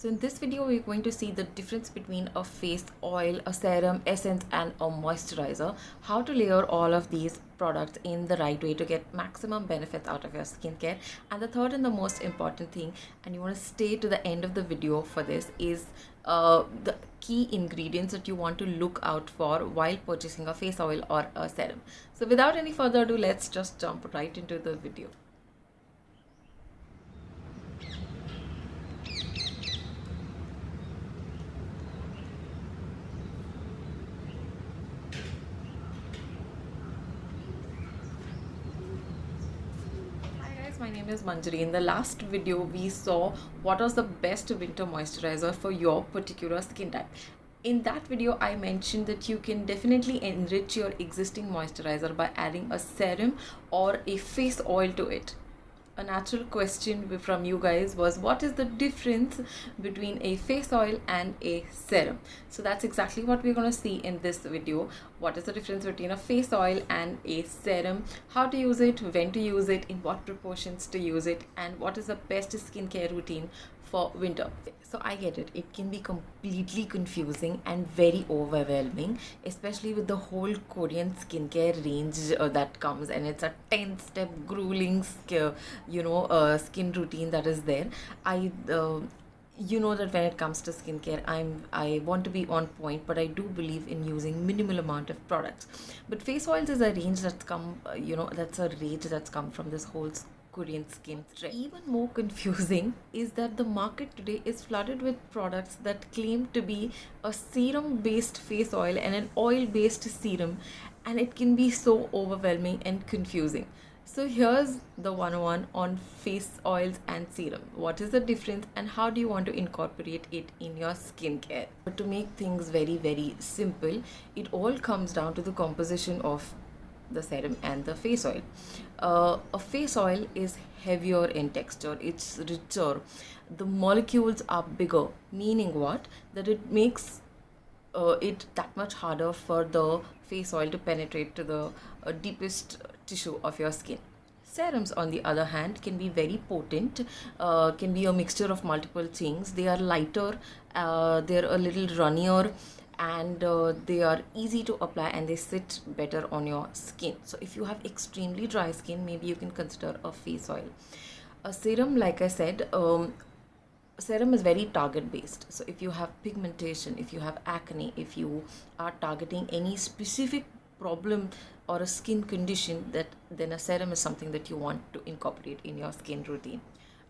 So in this video, we're going to see the difference between a face oil, a serum, essence and a moisturizer, how to layer all of these products in the right way to get maximum benefits out of your skincare. And the third and the most important thing, and you want to stay to the end of the video for this, is the key ingredients that you want to look out for while purchasing a face oil or a serum. So without any further ado, let's just jump right into the video. My name is Manjari. In the last video, we saw what was the best winter moisturizer for your particular skin type. In that video, I mentioned that you can definitely enrich your existing moisturizer by adding a serum or a face oil to it. A natural question from you guys was, what is the difference between a face oil and a serum? So that's exactly what we're going to see in this video. What is the difference between a face oil and a serum, how to use it, when to use it, in what proportions to use it, and what is the best skincare routine for winter. So I get it, it can be completely confusing and very overwhelming, especially with the whole Korean skincare range that comes, and it's a 10-step grueling skin routine that is there. You know that when it comes to skincare, I want to be on point, but I do believe in using minimal amount of products. But face oils is a range that's come, that's a range that's come from this whole Korean skin trend. Even more confusing is that the market today is flooded with products that claim to be a serum based face oil and an oil based serum, and it can be so overwhelming and confusing. So here's the 101 on face oils and serum. What is the difference and how do you want to incorporate it in your skincare? But to make things very, very simple, it all comes down to the composition of the serum and the face oil. A face oil is heavier in texture, it's richer, the molecules are bigger, meaning what? That it makes it that much harder for the face oil to penetrate to the deepest tissue of your skin. Serums, on the other hand, can be very potent, can be a mixture of multiple things. They are lighter, they're a little runnier, and they are easy to apply and they sit better on your skin. So if you have extremely dry skin, maybe you can consider a face oil. A serum, like I said, serum is very target based. So if you have pigmentation, if you have acne, if you are targeting any specific problem or a skin condition, then a serum is something that you want to incorporate in your skin routine.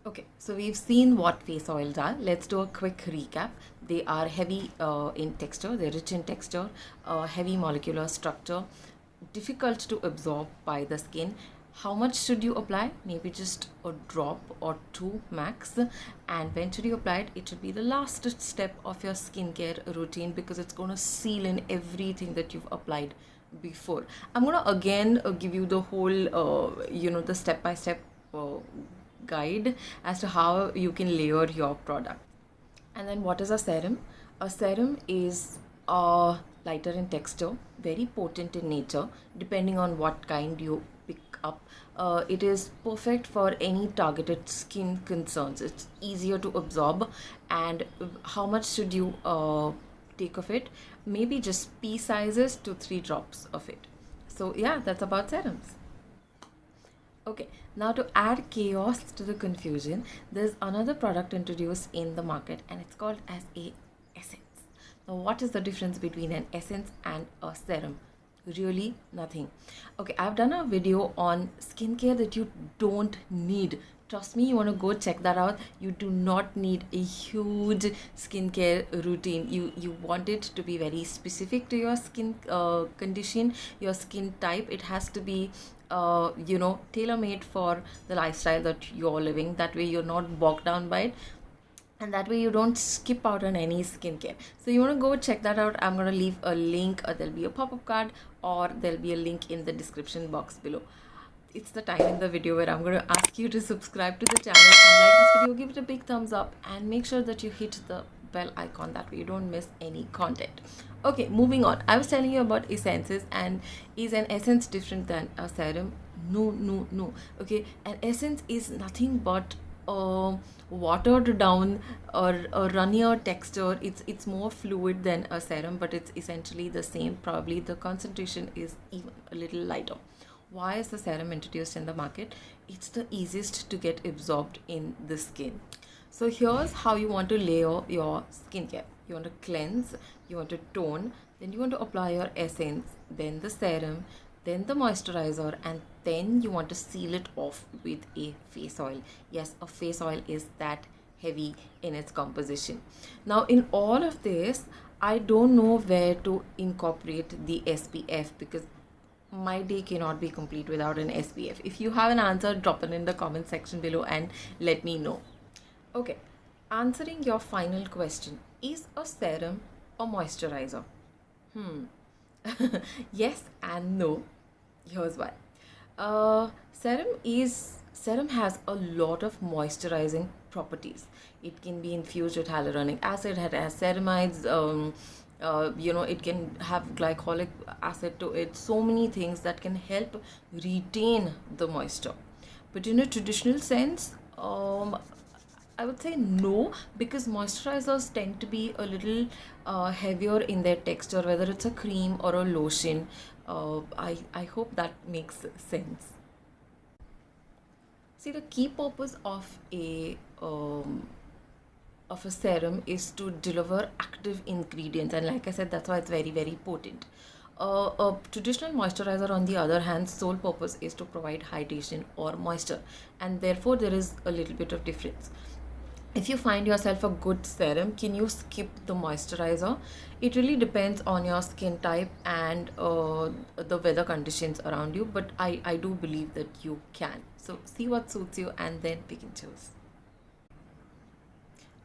Okay, so we've seen what face oils are. Let's do a quick recap. They are heavy in texture, they're rich in texture, heavy molecular structure, difficult to absorb by the skin. How much should you apply? Maybe just a drop or two max. And when should you apply it? It should be the last step of your skincare routine, because it's going to seal in everything that you've applied before. I'm going to again give you the whole, the step-by-step guide as to how you can layer your product. And then what is a serum? A serum is lighter in texture, very potent in nature, depending on what kind you pick up. It is perfect for any targeted skin concerns. It's easier to absorb. And how much should you take of it? Maybe just pea sizes to 3 drops of it. So yeah, that's about serums. Okay, now to add chaos to the confusion, there's another product introduced in the market and it's called as a essence. Now, what is the difference between an essence and a serum? Really nothing. Okay, I've done a video on skincare that you don't need. Trust me, you want to go check that out. You do not need a huge skincare routine. You want it to be very specific to your skin condition, your skin type. It has to be tailor-made for the lifestyle that you're living. That way you're not bogged down by it, and that way you don't skip out on any skincare. So you want to go check that out. I'm going to leave a link, there'll be a pop-up card, or there'll be a link in the description box below. It's the time in the video where I'm going to ask you to subscribe to the channel and like this video, give it a big thumbs up, and make sure that you hit the bell icon, that way you don't miss any content. Okay, moving on. I was telling you about essences, and is an essence different than a serum? No. Okay, an essence is nothing but watered down or a runnier texture. It's more fluid than a serum, but it's essentially the same. Probably the concentration is even a little lighter. Why is the serum introduced in the market? It's the easiest to get absorbed in the skin. So here's how you want to layer your skincare. You want to cleanse, you want to tone, then you want to apply your essence, then the serum, then the moisturizer, and then you want to seal it off with a face oil. Yes, a face oil is that heavy in its composition. Now in all of this, I don't know where to incorporate the SPF, because my day cannot be complete without an SPF. If you have an answer, drop it in the comment section below and let me know. Okay, answering your final question, is a serum a moisturizer? Yes and no. Here's why. Serum has a lot of moisturizing properties. It can be infused with hyaluronic acid, it has ceramides, it can have glycolic acid to it, so many things that can help retain the moisture. But in a traditional sense, I would say no, because moisturizers tend to be a little heavier in their texture, whether it's a cream or a lotion. I hope that makes sense. See, the key purpose of a serum is to deliver active ingredients, and like I said, that's why it's very, very potent. A traditional moisturizer, on the other hand, sole purpose is to provide hydration or moisture, and therefore there is a little bit of difference. If you find yourself a good serum, can you skip the moisturizer? It really depends on your skin type and the weather conditions around you, but I do believe that you can. So see what suits you and then pick and choose.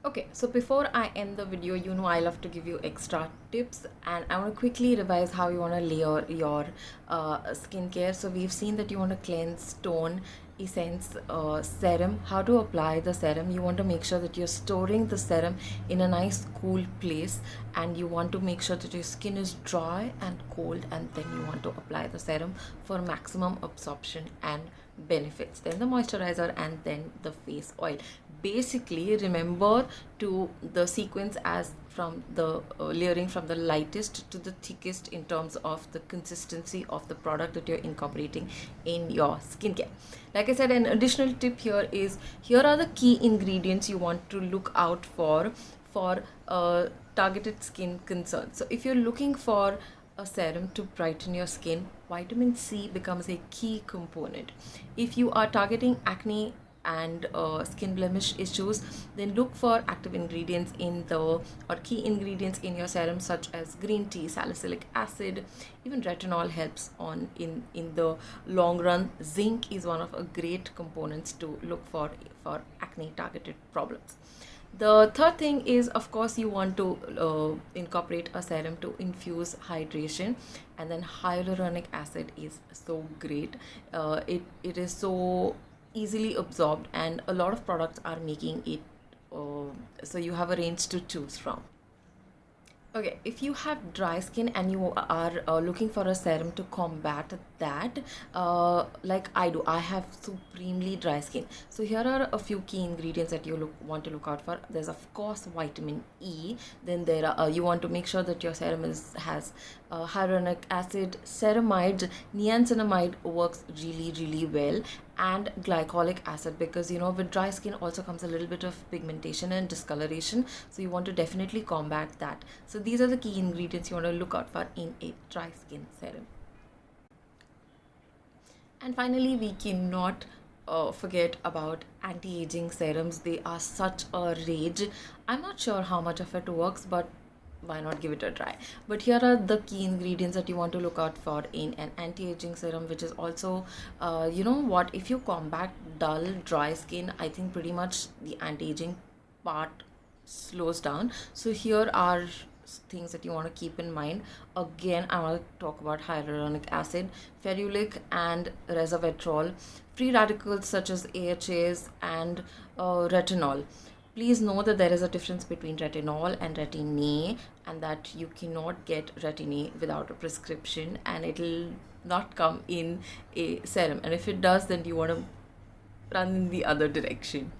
Okay, so before I end the video, I love to give you extra tips, and I want to quickly revise how you want to layer your skincare. So we've seen that you want to cleanse, tone, essence, serum. How to apply the serum? You want to make sure that you're storing the serum in a nice cool place, and you want to make sure that your skin is dry and cold, and then you want to apply the serum for maximum absorption and benefits. Then the moisturizer, and then the face oil. Basically, remember to the sequence as from the layering from the lightest to the thickest in terms of the consistency of the product that you're incorporating in your skincare. Like I said, an additional tip here is, here are the key ingredients you want to look out for targeted skin concerns. So if you're looking for a serum to brighten your skin, vitamin C becomes a key component. If you are targeting acne and skin blemish issues, then look for active ingredients or key ingredients in your serum, such as green tea, salicylic acid, even retinol helps in the long run. Zinc is one of a great components to look for acne targeted problems. The third thing is, of course, you want to incorporate a serum to infuse hydration, and then hyaluronic acid is so great. It is so easily absorbed, and a lot of products are making it, so you have a range to choose from. Okay, if you have dry skin and you are looking for a serum to combat that, like I do, I have supremely dry skin. So here are a few key ingredients that you want to look out for. There's of course vitamin E. Then there are you want to make sure that your serum has hyaluronic acid, ceramides. Niacinamide works really, really well, and glycolic acid, because with dry skin also comes a little bit of pigmentation and discoloration, so you want to definitely combat that. So these are the key ingredients you want to look out for in a dry skin serum. And finally, we cannot forget about anti-aging serums. They are such a rage. I'm not sure how much of it works, but why not give it a try? But here are the key ingredients that you want to look out for in an anti-aging serum, which is also if you combat dull dry skin, I think pretty much the anti-aging part slows down. So here are things that you want to keep in mind. Again, I want to talk about hyaluronic acid, ferulic and resveratrol, free radicals such as AHAs, and retinol. Please know that there is a difference between retinol and retin-A, and that you cannot get retin-A without a prescription, and it'll not come in a serum. And if it does, then you want to run in the other direction.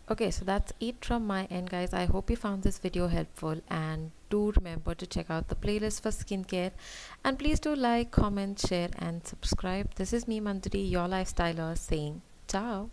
Okay, so that's it from my end, guys. I hope you found this video helpful, and do remember to check out the playlist for skincare, and please do like, comment, share and subscribe. This is me, Manjari, your lifestyler, saying ciao.